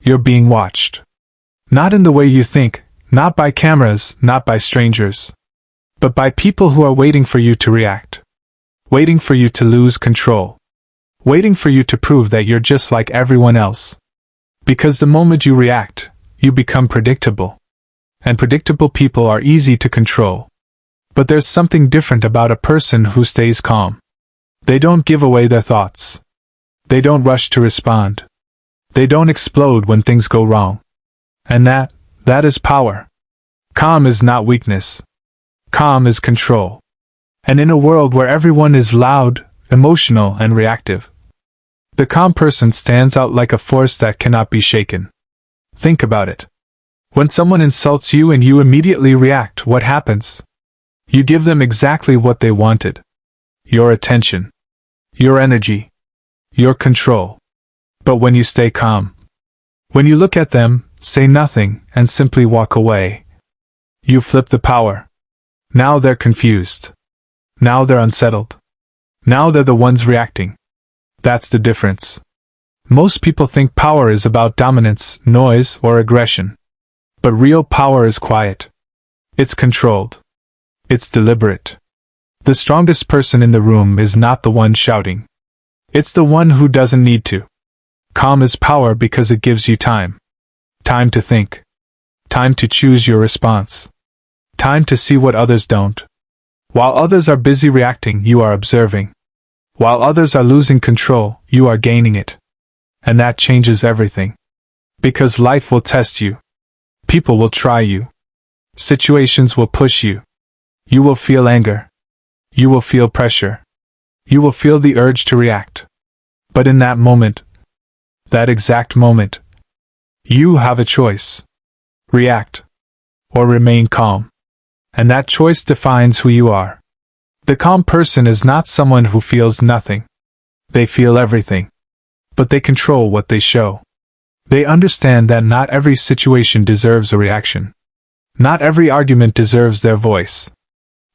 You're being watched. Not in the way you think, not by cameras, not by strangers, but by people who are waiting for you to react. Waiting for you to lose control. Waiting for you to prove that you're just like everyone else. Because the moment you react, you become predictable. And predictable people are easy to control. But there's something different about a person who stays calm. They don't give away their thoughts. They don't rush to respond. They don't explode when things go wrong. And that is power. Calm is not weakness. Calm is control. And in a world where everyone is loud, emotional, and reactive, the calm person stands out like a force that cannot be shaken. Think about it. When someone insults you and you immediately react, what happens? You give them exactly what they wanted. Your attention. Your energy. Your control. But when you stay calm, when you look at them, say nothing, and simply walk away, you flip the power. Now they're confused. Now they're unsettled. Now they're the ones reacting. That's the difference. Most people think power is about dominance, noise, or aggression. But real power is quiet. It's controlled. It's deliberate. The strongest person in the room is not the one shouting. It's the one who doesn't need to. Calm is power because it gives you time. Time to think. Time to choose your response. Time to see what others don't. While others are busy reacting, you are observing. While others are losing control, you are gaining it. And that changes everything. Because life will test you. People will try you. Situations will push you. You will feel anger. You will feel pressure. You will feel the urge to react. But in that moment, that exact moment, you have a choice. React. Or remain calm. And that choice defines who you are. The calm person is not someone who feels nothing. They feel everything. But they control what they show. They understand that not every situation deserves a reaction. Not every argument deserves their voice.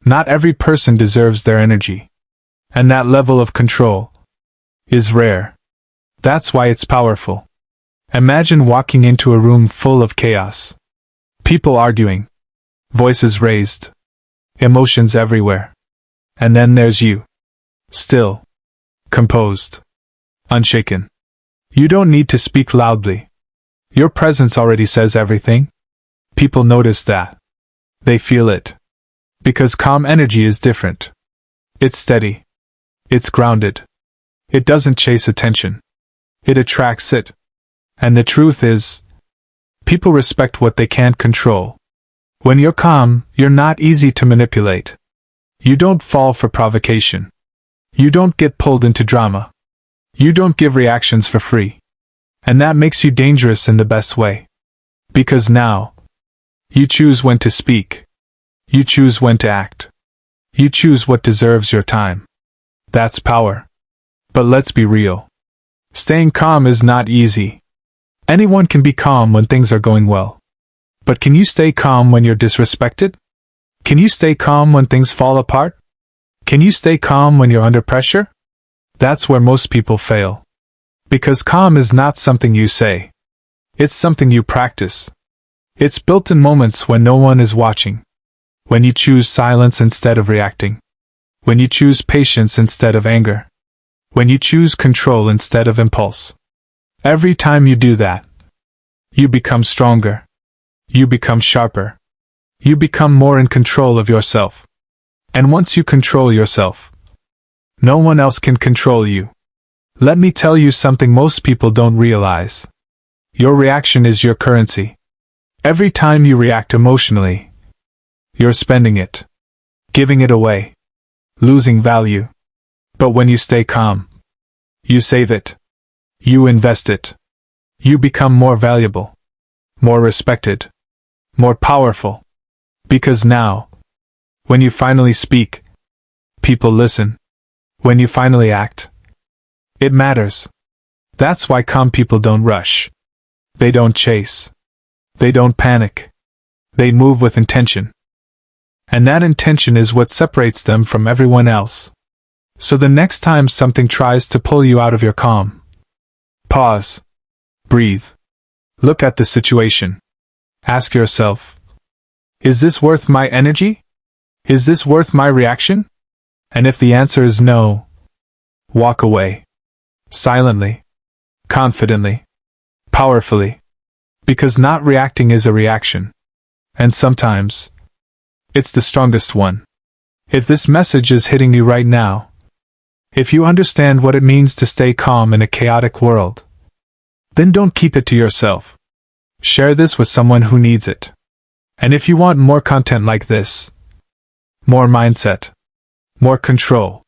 Not every person deserves their energy. And that level of control is rare. That's why it's powerful. Imagine walking into a room full of chaos. People arguing. Voices raised. Emotions everywhere. And then there's you. Still. Composed. Unshaken. You don't need to speak loudly. Your presence already says everything. People notice that. They feel it. Because calm energy is different. It's steady. It's grounded. It doesn't chase attention. It attracts it. And the truth is, people respect what they can't control. When you're calm, you're not easy to manipulate. You don't fall for provocation. You don't get pulled into drama. You don't give reactions for free. And that makes you dangerous in the best way. Because now, you choose when to speak. You choose when to act. You choose what deserves your time. That's power. But let's be real. Staying calm is not easy. Anyone can be calm when things are going well. But can you stay calm when you're disrespected? Can you stay calm when things fall apart? Can you stay calm when you're under pressure? That's where most people fail. Because calm is not something you say. It's something you practice. It's built in moments when no one is watching. When you choose silence instead of reacting. When you choose patience instead of anger. When you choose control instead of impulse. Every time you do that, you become stronger. You become sharper. You become more in control of yourself. And once you control yourself, no one else can control you. Let me tell you something most people don't realize. Your reaction is your currency. Every time you react emotionally, you're spending it. Giving it away. Losing value. But when you stay calm, you save it. You invest it. You become more valuable. More respected. More powerful. Because now, when you finally speak, people listen. When you finally act, it matters. That's why calm people don't rush. They don't chase. They don't panic. They move with intention. And that intention is what separates them from everyone else. So the next time something tries to pull you out of your calm, pause. Breathe. Look at the situation. Ask yourself, is this worth my energy? Is this worth my reaction? And if the answer is no, walk away. Silently. Confidently. Powerfully. Because not reacting is a reaction. And sometimes, it's the strongest one. If this message is hitting you right now, if you understand what it means to stay calm in a chaotic world, then don't keep it to yourself. Share this with someone who needs it. And if you want more content like this, more mindset, more control,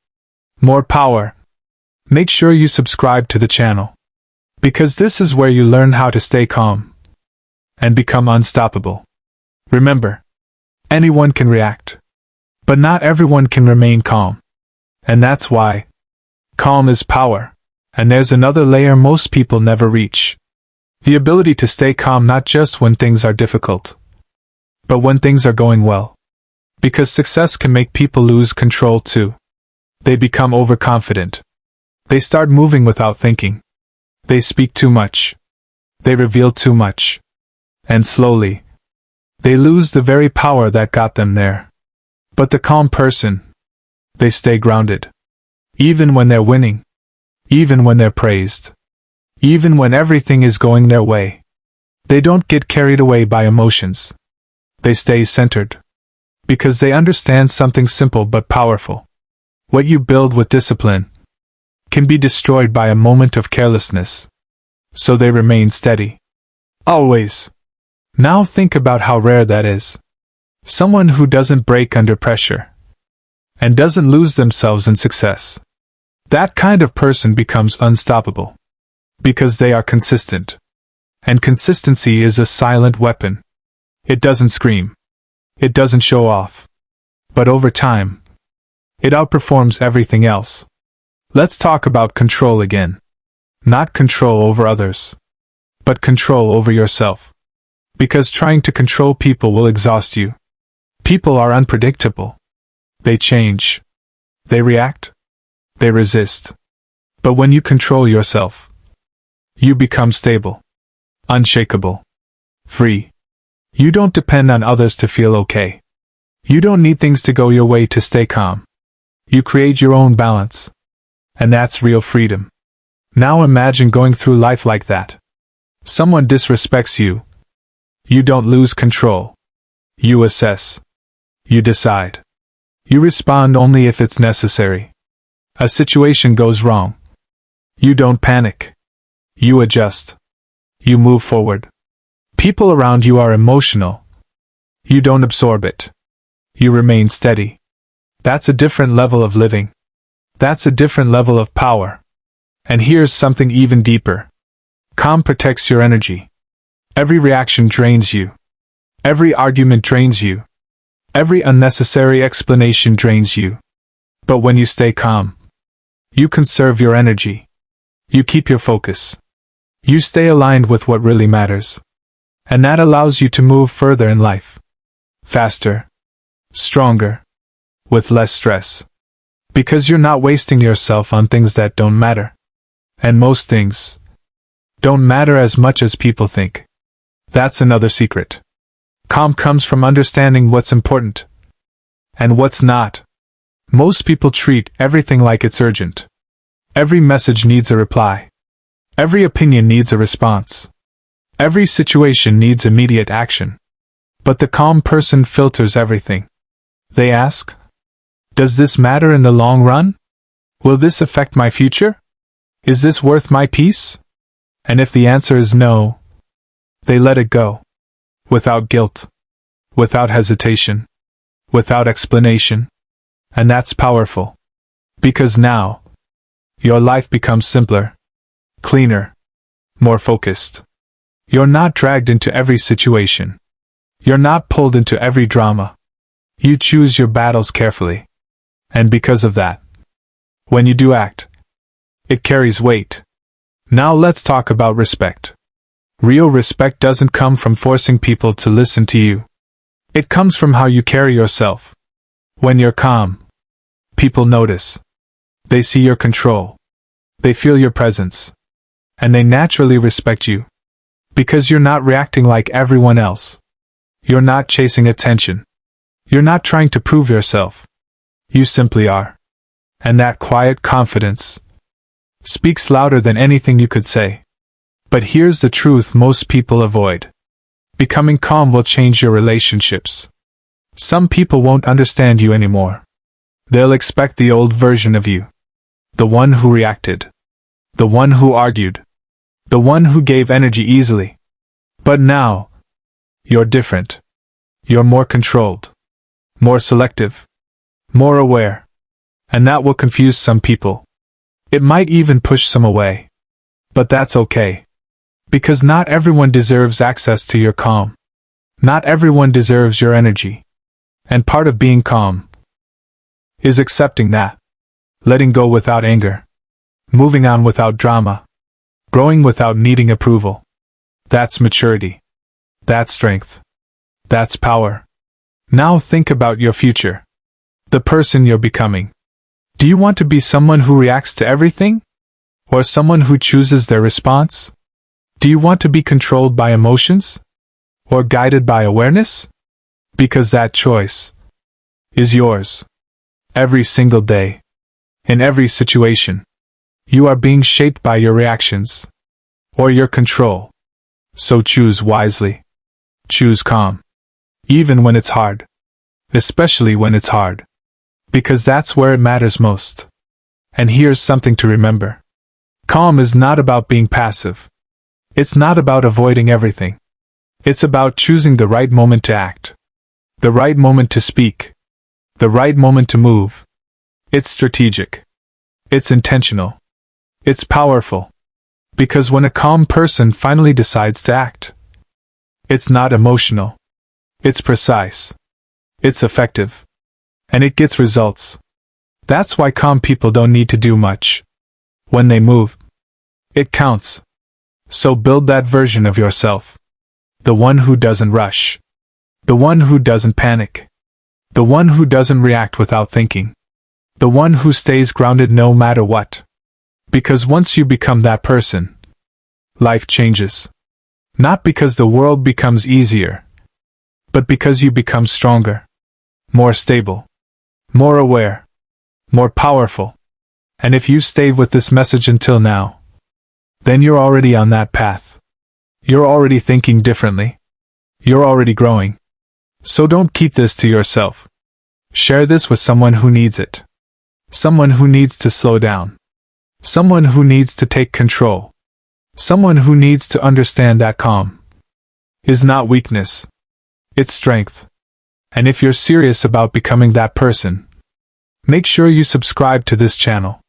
more power, make sure you subscribe to the channel. Because this is where you learn how to stay calm and become unstoppable. Remember, anyone can react, but not everyone can remain calm. And that's why calm is power. And there's another layer most people never reach. The ability to stay calm not just when things are difficult, but when things are going well. Because success can make people lose control too. They become overconfident. They start moving without thinking. They speak too much. They reveal too much. And slowly, they lose the very power that got them there. But the calm person, they stay grounded. Even when they're winning. Even when they're praised. Even when everything is going their way. They don't get carried away by emotions. They stay centered. Because they understand something simple but powerful. What you build with discipline can be destroyed by a moment of carelessness. So they remain steady. Always. Now think about how rare that is. Someone who doesn't break under pressure. And doesn't lose themselves in success. That kind of person becomes unstoppable. Because they are consistent. And consistency is a silent weapon. It doesn't scream. It doesn't show off. But over time, it outperforms everything else. Let's talk about control again. Not control over others, but control over yourself. Because trying to control people will exhaust you. People are unpredictable. They change. They react. They resist. But when you control yourself, you become stable, unshakable, free. You don't depend on others to feel okay. You don't need things to go your way to stay calm. You create your own balance. And that's real freedom. Now imagine going through life like that. Someone disrespects you. You don't lose control. You assess. You decide. You respond only if it's necessary. A situation goes wrong. You don't panic. You adjust. You move forward. People around you are emotional. You don't absorb it. You remain steady. That's a different level of living. That's a different level of power. And here's something even deeper. Calm protects your energy. Every reaction drains you. Every argument drains you. Every unnecessary explanation drains you. But when you stay calm, you conserve your energy. You keep your focus. You stay aligned with what really matters. And that allows you to move further in life. Faster. Stronger. With less stress. Because you're not wasting yourself on things that don't matter. And most things don't matter as much as people think. That's another secret. Calm comes from understanding what's important and what's not. Most people treat everything like it's urgent. Every message needs a reply. Every opinion needs a response. Every situation needs immediate action. But the calm person filters everything. They ask, does this matter in the long run? Will this affect my future? Is this worth my peace? And if the answer is no, they let it go. Without guilt. Without hesitation. Without explanation. And that's powerful. Because now, your life becomes simpler, cleaner, more focused. You're not dragged into every situation. You're not pulled into every drama. You choose your battles carefully. And because of that, when you do act, it carries weight. Now let's talk about respect. Real respect doesn't come from forcing people to listen to you. It comes from how you carry yourself. When you're calm, people notice. They see your control. They feel your presence. And they naturally respect you. Because you're not reacting like everyone else. You're not chasing attention. You're not trying to prove yourself. You simply are. And that quiet confidence speaks louder than anything you could say. But here's the truth most people avoid. Becoming calm will change your relationships. Some people won't understand you anymore. They'll expect the old version of you. The one who reacted. The one who argued. The one who gave energy easily. But now, you're different. You're more controlled. More selective. More aware. And that will confuse some people. It might even push some away. But that's okay. Because not everyone deserves access to your calm. Not everyone deserves your energy. And part of being calm is accepting that. Letting go without anger. Moving on without drama. Growing without needing approval. That's maturity. That's strength. That's power. Now think about your future. The person you're becoming. Do you want to be someone who reacts to everything? Or someone who chooses their response? Do you want to be controlled by emotions? Or guided by awareness? Because that choice is yours. Every single day. In every situation. You are being shaped by your reactions. Or your control. So choose wisely. Choose calm. Even when it's hard. Especially when it's hard. Because that's where it matters most. And here's something to remember. Calm is not about being passive. It's not about avoiding everything. It's about choosing the right moment to act. The right moment to speak. The right moment to move. It's strategic. It's intentional. It's powerful. Because when a calm person finally decides to act, it's not emotional. It's precise. It's effective. And it gets results. That's why calm people don't need to do much. When they move, it counts. So build that version of yourself. The one who doesn't rush. The one who doesn't panic. The one who doesn't react without thinking. The one who stays grounded no matter what. Because once you become that person, life changes. Not because the world becomes easier, but because you become stronger, more stable, more aware, more powerful. And if you stayed with this message until now, then you're already on that path. You're already thinking differently. You're already growing. So don't keep this to yourself. Share this with someone who needs it. Someone who needs to slow down. Someone who needs to take control. Someone who needs to understand that calm is not weakness. It's strength. And if you're serious about becoming that person, make sure you subscribe to this channel.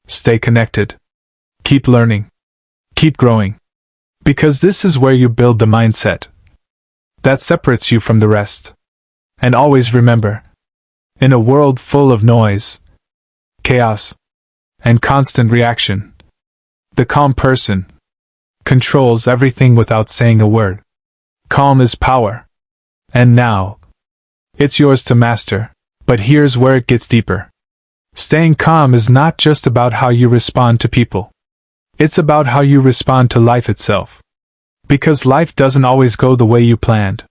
Stay connected. Keep learning. Keep growing. Because this is where you build the mindset that separates you from the rest. And always remember, in a world full of noise, chaos, and constant reaction, the calm person controls everything without saying a word. Calm is power. And now, it's yours to master. But here's where it gets deeper. Staying calm is not just about how you respond to people. It's about how you respond to life itself. Because life doesn't always go the way you planned.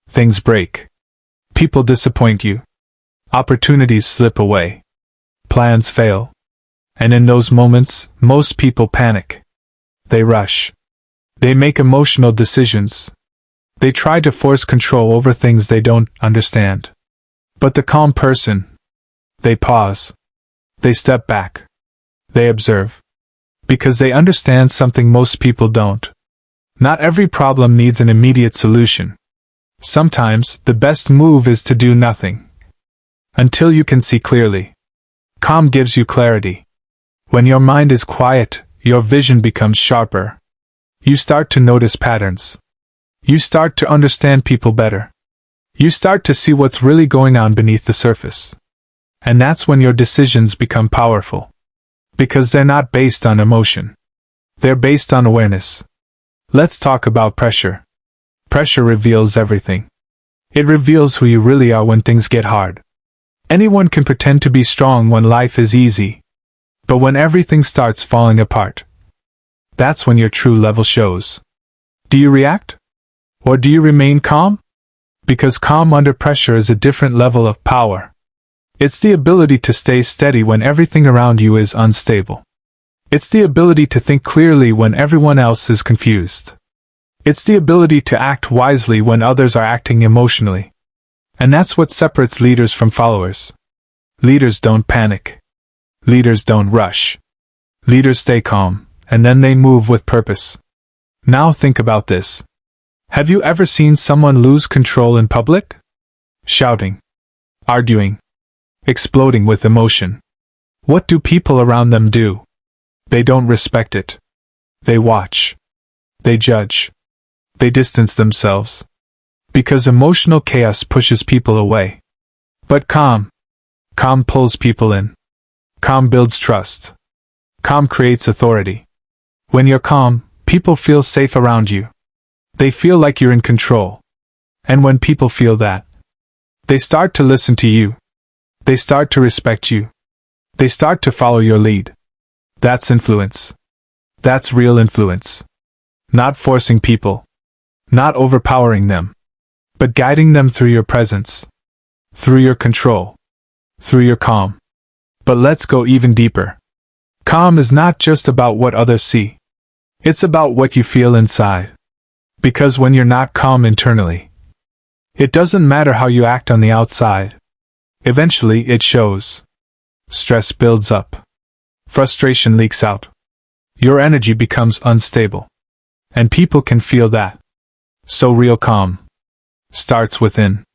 Things break. People disappoint you. Opportunities slip away. Plans fail. And in those moments, most people panic. They rush. They make emotional decisions. They try to force control over things they don't understand. But the calm person, they pause. They step back. They observe. Because they understand something most people don't. Not every problem needs an immediate solution. Sometimes, the best move is to do nothing. Until you can see clearly. Calm gives you clarity. When your mind is quiet, your vision becomes sharper. You start to notice patterns. You start to understand people better. You start to see what's really going on beneath the surface. And that's when your decisions become powerful. Because they're not based on emotion. They're based on awareness. Let's talk about pressure. Pressure reveals everything. It reveals who you really are when things get hard. Anyone can pretend to be strong when life is easy. But when everything starts falling apart, that's when your true level shows. Do you react? Or do you remain calm? Because calm under pressure is a different level of power. It's the ability to stay steady when everything around you is unstable. It's the ability to think clearly when everyone else is confused. It's the ability to act wisely when others are acting emotionally. And that's what separates leaders from followers. Leaders don't panic. Leaders don't rush. Leaders stay calm, and then they move with purpose. Now think about this. Have you ever seen someone lose control in public? Shouting, arguing, exploding with emotion. What do people around them do? They don't respect it. They watch. They judge. They distance themselves. Because emotional chaos pushes people away. But calm pulls people in. Calm builds trust. Calm creates authority. When you're calm, people feel safe around you. They feel like you're in control. And when people feel that, they start to listen to you. They start to respect you. They start to follow your lead. That's influence. That's real influence. Not forcing people. Not overpowering them. But guiding them through your presence. Through your control. Through your calm. But let's go even deeper. Calm is not just about what others see. It's about what you feel inside. Because when you're not calm internally, it doesn't matter how you act on the outside. Eventually it shows. Stress builds up. Frustration leaks out. Your energy becomes unstable. And people can feel that. So real calm starts within.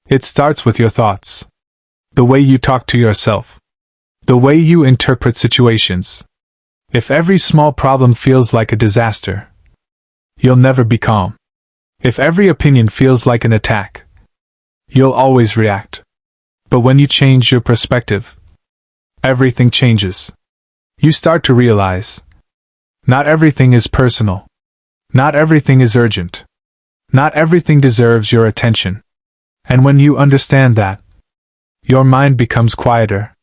It starts with your thoughts. The way you talk to yourself. The way you interpret situations. If every small problem feels like a disaster, you'll never be calm. If every opinion feels like an attack, you'll always react. But when you change your perspective, everything changes. You start to realize, not everything is personal. Not everything is urgent. Not everything deserves your attention. And when you understand that, your mind becomes quieter.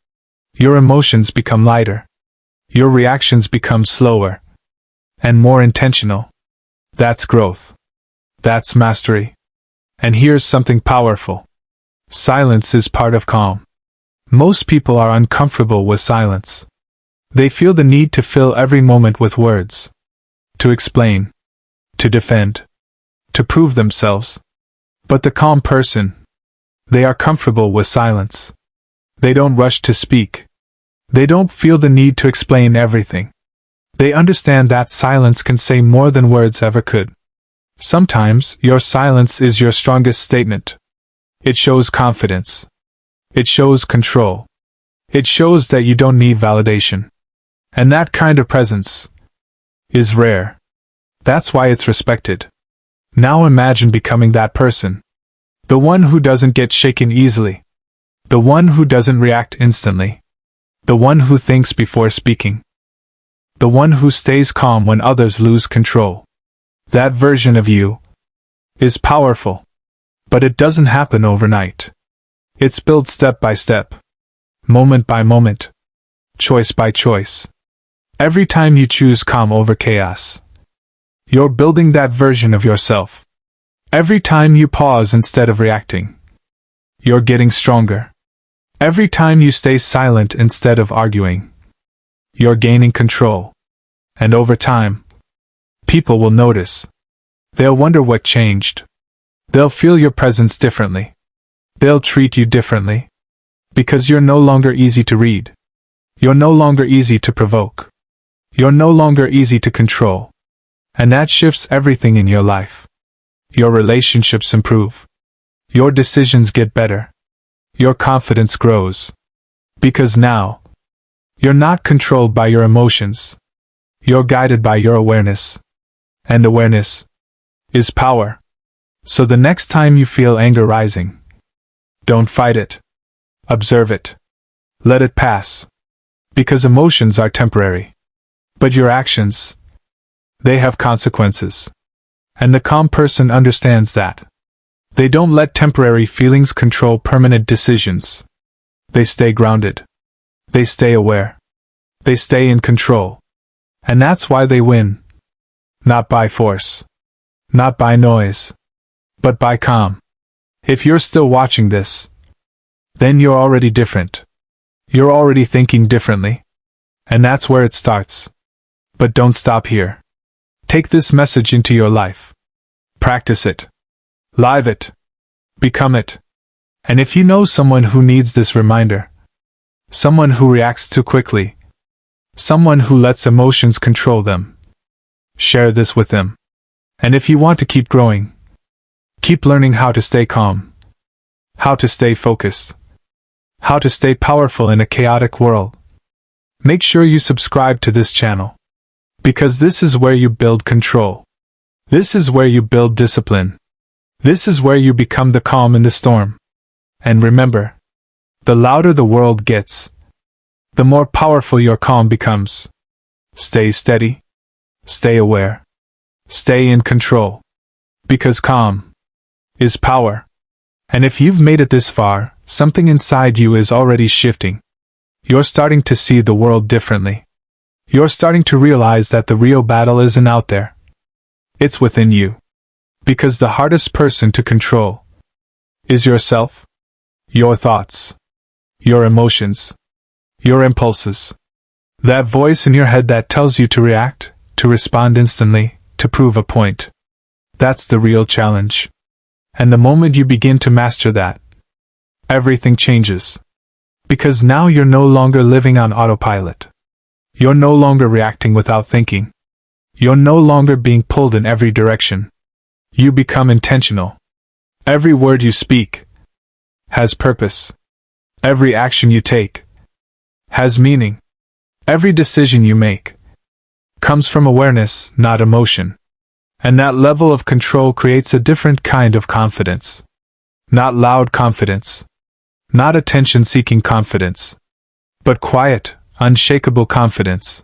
Your emotions become lighter. Your reactions become slower and more intentional. That's growth. That's mastery. And here's something powerful. Silence is part of calm. Most people are uncomfortable with silence. They feel the need to fill every moment with words. To explain. To defend. To prove themselves. But the calm person, they are comfortable with silence. They don't rush to speak. They don't feel the need to explain everything. They understand that silence can say more than words ever could. Sometimes, your silence is your strongest statement. It shows confidence. It shows control. It shows that you don't need validation. And that kind of presence is rare. That's why it's respected. Now imagine becoming that person. The one who doesn't get shaken easily. The one who doesn't react instantly. The one who thinks before speaking. The one who stays calm when others lose control. That version of you is powerful. But it doesn't happen overnight. It's built step by step. Moment by moment. Choice by choice. Every time you choose calm over chaos, you're building that version of yourself. Every time you pause instead of reacting, you're getting stronger. Every time you stay silent instead of arguing, you're gaining control. And over time, people will notice. They'll wonder what changed. They'll feel your presence differently. They'll treat you differently. Because you're no longer easy to read. You're no longer easy to provoke. You're no longer easy to control. And that shifts everything in your life. Your relationships improve. Your decisions get better. Your confidence grows. Because now, you're not controlled by your emotions. You're guided by your awareness. And awareness is power. So the next time you feel anger rising, don't fight it. Observe it. Let it pass. Because emotions are temporary. But your actions, they have consequences. And the calm person understands that. They don't let temporary feelings control permanent decisions. They stay grounded. They stay aware. They stay in control. And that's why they win. Not by force. Not by noise, but by calm. If you're still watching this, then you're already different. You're already thinking differently. And that's where it starts. But don't stop here. Take this message into your life. Practice it. Live it. Become it. And if you know someone who needs this reminder, someone who reacts too quickly, someone who lets emotions control them, share this with them. And if you want to keep growing, keep learning how to stay calm, how to stay focused, how to stay powerful in a chaotic world, make sure you subscribe to this channel. Because this is where you build control. This is where you build discipline. This is where you become the calm in the storm. And remember, the louder the world gets, the more powerful your calm becomes. Stay steady. Stay aware. Stay in control. Because calm is power. And if you've made it this far, something inside you is already shifting. You're starting to see the world differently. You're starting to realize that the real battle isn't out there. It's within you. Because the hardest person to control is yourself, your thoughts, your emotions, your impulses. That voice in your head that tells you to react, to respond instantly, to prove a point. That's the real challenge. And the moment you begin to master that, everything changes. Because now you're no longer living on autopilot. You're no longer reacting without thinking. You're no longer being pulled in every direction. You become intentional. Every word you speak has purpose. Every action you take has meaning. Every decision you make comes from awareness, not emotion. And that level of control creates a different kind of confidence. Not loud confidence. Not attention-seeking confidence. But quiet, unshakable confidence.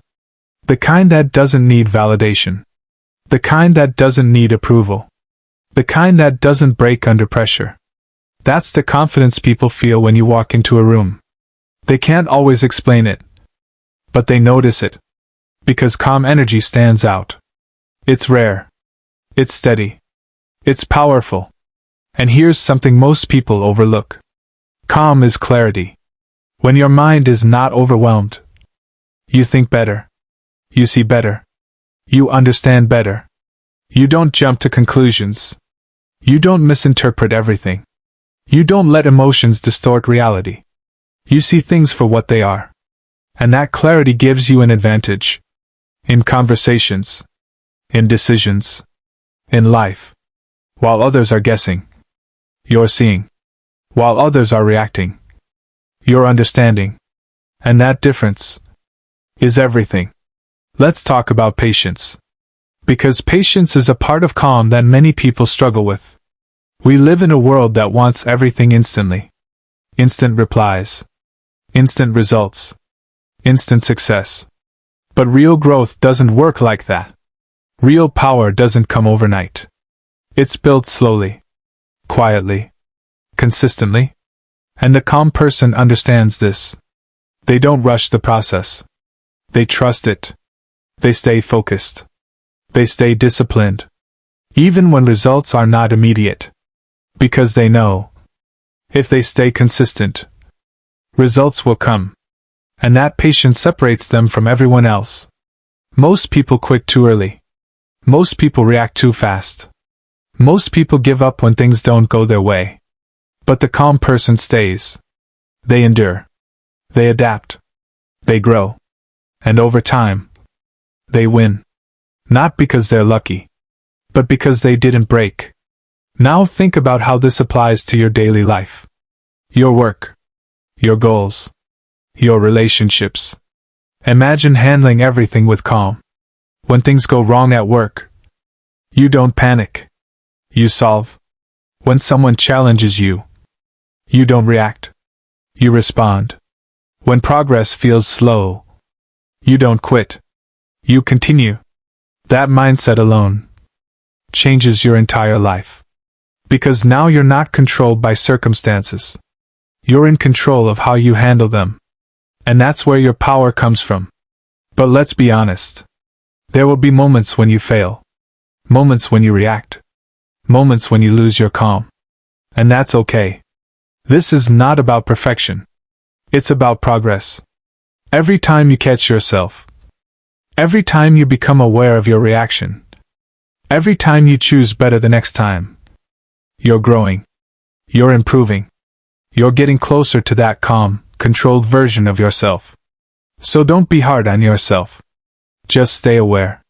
The kind that doesn't need validation. The kind that doesn't need approval. The kind that doesn't break under pressure. That's the confidence people feel when you walk into a room. They can't always explain it, but they notice it. Because calm energy stands out. It's rare. It's steady. It's powerful. And here's something most people overlook. Calm is clarity. When your mind is not overwhelmed, you think better. You see better. You understand better. You don't jump to conclusions. You don't misinterpret everything. You don't let emotions distort reality. You see things for what they are. And that clarity gives you an advantage. In conversations. In decisions. In life. While others are guessing, you're seeing. While others are reacting, you're understanding. And that difference is everything. Let's talk about patience. Because patience is a part of calm that many people struggle with. We live in a world that wants everything instantly. Instant replies. Instant results. Instant success. But real growth doesn't work like that. Real power doesn't come overnight. It's built slowly. Quietly. Consistently. And the calm person understands this. They don't rush the process. They trust it. They stay focused. They stay disciplined. Even when results are not immediate. Because they know, if they stay consistent, results will come. And that patience separates them from everyone else. Most people quit too early. Most people react too fast. Most people give up when things don't go their way. But the calm person stays. They endure. They adapt. They grow. And over time, they win. Not because they're lucky, but because they didn't break. Now think about how this applies to your daily life. Your work. Your goals. Your relationships. Imagine handling everything with calm. When things go wrong at work, you don't panic. You solve. When someone challenges you, you don't react. You respond. When progress feels slow, you don't quit. You continue. That mindset alone changes your entire life. Because now you're not controlled by circumstances. You're in control of how you handle them. And that's where your power comes from. But let's be honest. There will be moments when you fail. moments when you react, moments when you lose your calm. And that's okay. This is not about perfection. It's about progress. Every time you catch yourself, every time you become aware of your reaction, every time you choose better the next time, you're growing. You're improving. You're getting closer to that calm, controlled version of yourself. So don't be hard on yourself. Just stay aware.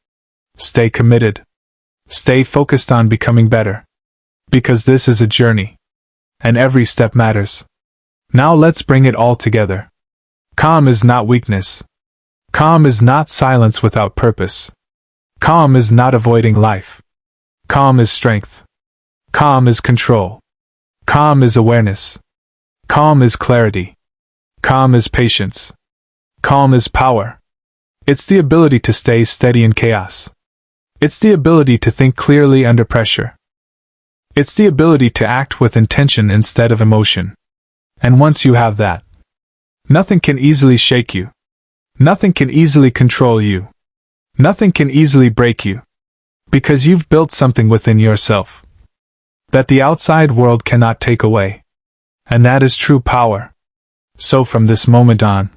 Stay committed. Stay focused on becoming better. Because this is a journey. And every step matters. Now let's bring it all together. Calm is not weakness. Calm is not silence without purpose. Calm is not avoiding life. Calm is strength. Calm is control. Calm is awareness. Calm is clarity. Calm is patience. Calm is power. It's the ability to stay steady in chaos. It's the ability to think clearly under pressure. It's the ability to act with intention instead of emotion. And once you have that, nothing can easily shake you. Nothing can easily control you. Nothing can easily break you. Because you've built something within yourself that the outside world cannot take away. And that is true power. So from this moment on,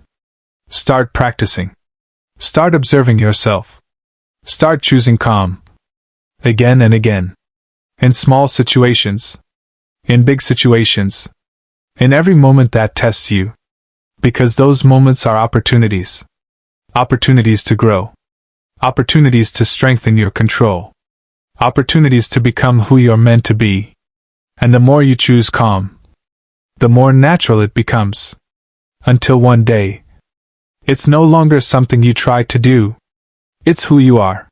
start practicing. Start observing yourself. Start choosing calm. Again and again. In small situations. In big situations. In every moment that tests you. Because those moments are opportunities. Opportunities to grow. Opportunities to strengthen your control. Opportunities to become who you're meant to be. And the more you choose calm, the more natural it becomes. Until one day, it's no longer something you try to do. It's who you are.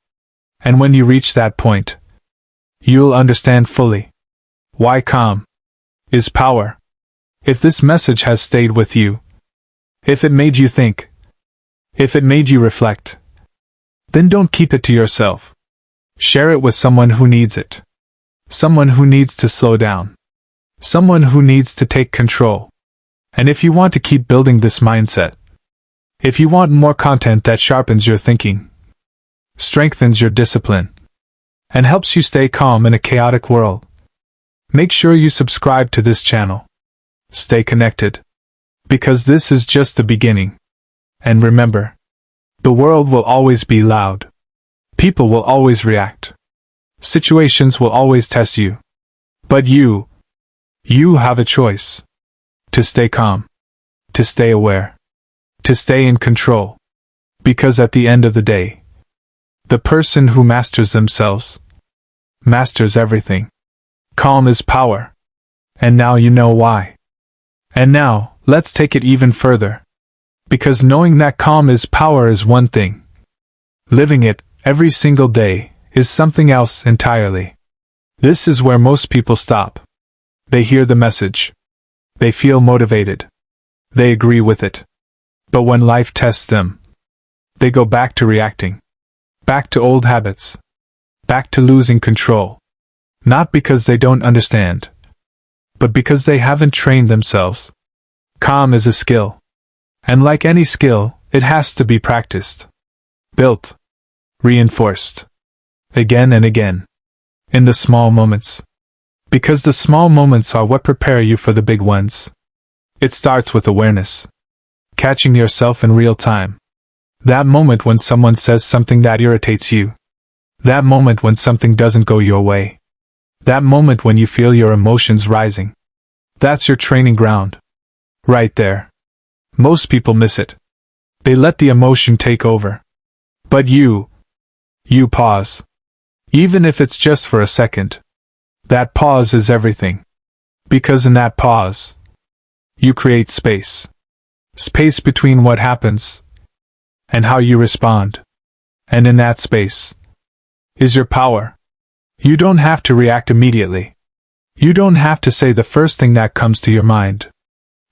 And when you reach that point, you'll understand fully why calm is power. If this message has stayed with you, if it made you think, if it made you reflect, then don't keep it to yourself. Share it with someone who needs it. Someone who needs to slow down. Someone who needs to take control. And if you want to keep building this mindset, if you want more content that sharpens your thinking, strengthens your discipline, and helps you stay calm in a chaotic world, make sure you subscribe to this channel. Stay connected. Because this is just the beginning. And remember, the world will always be loud. People will always react. Situations will always test you. But you have a choice. To stay calm. To stay aware. To stay in control. Because at the end of the day, the person who masters themselves masters everything. Calm is power. And now you know why. And now, let's take it even further. Because knowing that calm is power is one thing. Living it, every single day, is something else entirely. This is where most people stop. They hear the message. They feel motivated. They agree with it. But when life tests them, they go back to reacting. Back to old habits. Back to losing control. Not because they don't understand, but because they haven't trained themselves. Calm is a skill. And like any skill, it has to be practiced. Built. Reinforced. Again and again. In the small moments. Because the small moments are what prepare you for the big ones. It starts with awareness. Catching yourself in real time. That moment when someone says something that irritates you. That moment when something doesn't go your way. That moment when you feel your emotions rising. That's your training ground. Right there. Most people miss it. They let the emotion take over. But you pause. Even if it's just for a second. That pause is everything. Because in that pause, you create space. Space between what happens and how you respond. And in that space is your power. You don't have to react immediately. You don't have to say the first thing that comes to your mind.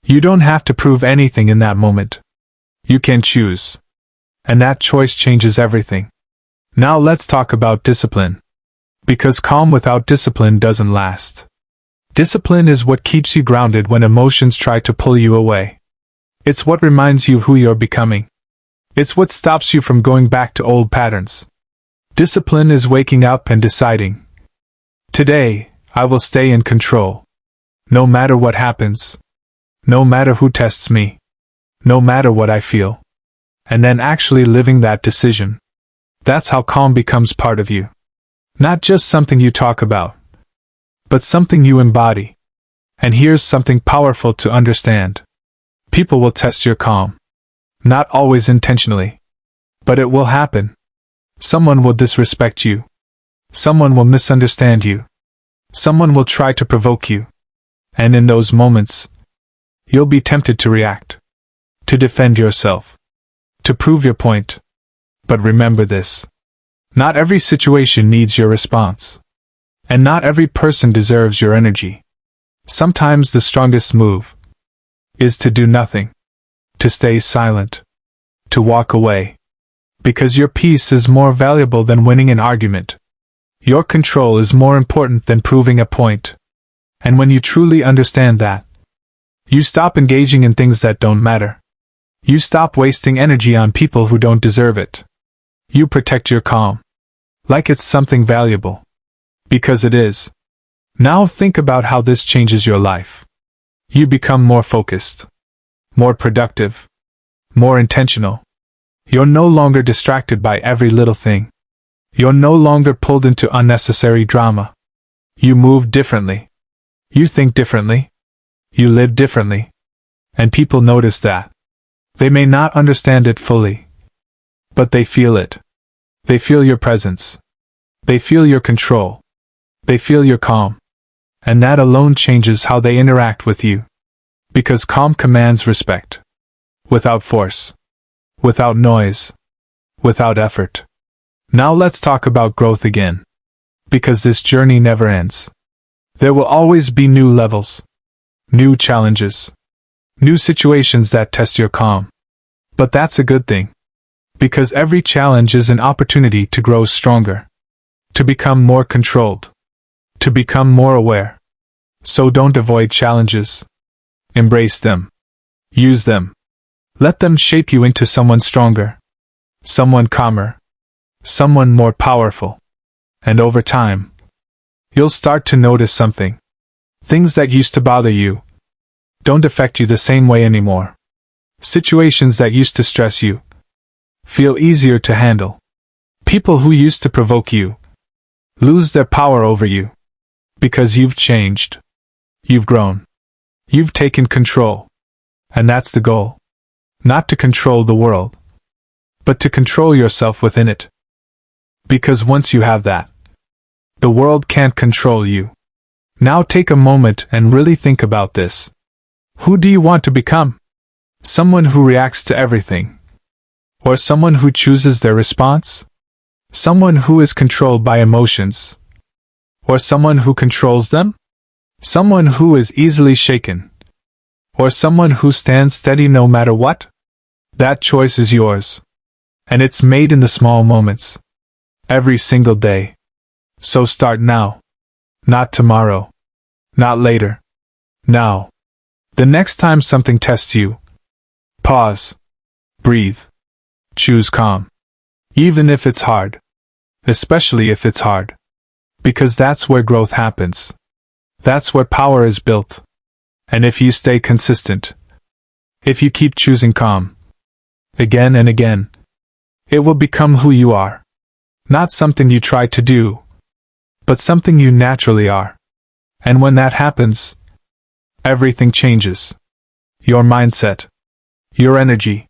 You don't have to prove anything in that moment. You can choose. And that choice changes everything. Now let's talk about discipline. Because calm without discipline doesn't last. Discipline is what keeps you grounded when emotions try to pull you away. It's what reminds you who you're becoming. It's what stops you from going back to old patterns. Discipline is waking up and deciding, today, I will stay in control. No matter what happens. No matter who tests me. No matter what I feel. And then actually living that decision. That's how calm becomes part of you. Not just something you talk about, but something you embody. And here's something powerful to understand. People will test your calm. Not always intentionally. But it will happen. Someone will disrespect you. Someone will misunderstand you. Someone will try to provoke you. And in those moments, you'll be tempted to react. To defend yourself. To prove your point. But remember this. Not every situation needs your response. And not every person deserves your energy. Sometimes the strongest move is to do nothing. To stay silent. To walk away. Because your peace is more valuable than winning an argument. Your control is more important than proving a point. And when you truly understand that, you stop engaging in things that don't matter. You stop wasting energy on people who don't deserve it. You protect your calm. Like it's something valuable. Because it is. Now think about how this changes your life. You become more focused. More productive. More intentional. You're no longer distracted by every little thing. You're no longer pulled into unnecessary drama. You move differently. You think differently. You live differently. And people notice that. They may not understand it fully. But they feel it. They feel your presence. They feel your control. They feel your calm. And that alone changes how they interact with you. Because calm commands respect. Without force. Without noise. Without effort. Now let's talk about growth again. Because this journey never ends. There will always be new levels. New challenges. New situations that test your calm. But that's a good thing. Because every challenge is an opportunity to grow stronger. To become more controlled. To become more aware. So don't avoid challenges. Embrace them. Use them. Let them shape you into someone stronger. Someone calmer. Someone more powerful. And over time, you'll start to notice something. Things that used to bother you don't affect you the same way anymore. Situations that used to stress you feel easier to handle. People who used to provoke you lose their power over you. Because you've changed. You've grown. You've taken control. And that's the goal. Not to control the world, but to control yourself within it. Because once you have that, the world can't control you. Now take a moment and really think about this. Who do you want to become? Someone who reacts to everything? Or someone who chooses their response? Someone who is controlled by emotions? Or someone who controls them? Someone who is easily shaken? Or someone who stands steady no matter what? That choice is yours. And it's made in the small moments. Every single day. So start now. Not tomorrow. Not later. Now. The next time something tests you, pause. Breathe. Choose calm. Even if it's hard. Especially if it's hard. Because that's where growth happens. That's where power is built. And if you stay consistent, if you keep choosing calm, again and again, it will become who you are. Not something you try to do, but something you naturally are. And when that happens, everything changes. Your mindset, your energy,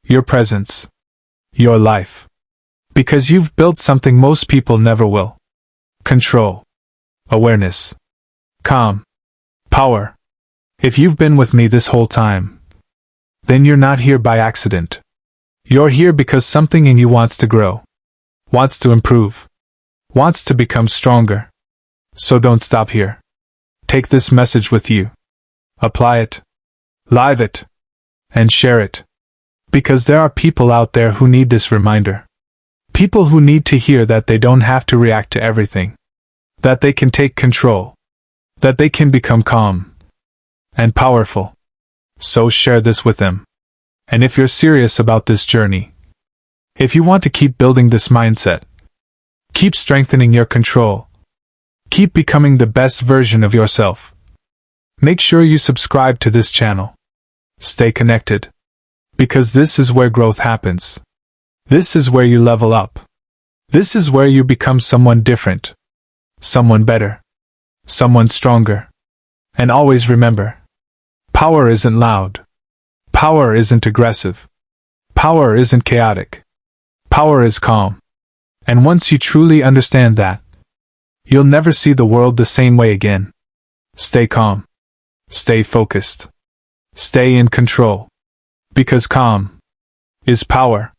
your presence, your life. Because you've built something most people never will. Control. Awareness. Calm. Power. If you've been with me this whole time, then you're not here by accident. You're here because something in you wants to grow. Wants to improve. Wants to become stronger. So don't stop here. Take this message with you. Apply it. Live it. And share it. Because there are people out there who need this reminder. People who need to hear that they don't have to react to everything. That they can take control. That they can become calm. And powerful. So share this with them. And if you're serious about this journey, if you want to keep building this mindset, Keep strengthening your control. Keep becoming the best version of yourself. Make sure you subscribe to this channel. Stay connected. Because this is where growth happens. This is where you level up. This is where you become someone different. Someone better. Someone stronger. And always remember, power isn't loud. Power isn't aggressive. Power isn't chaotic. Power is calm. And once you truly understand that, you'll never see the world the same way again. Stay calm. Stay focused. Stay in control. Because calm is power.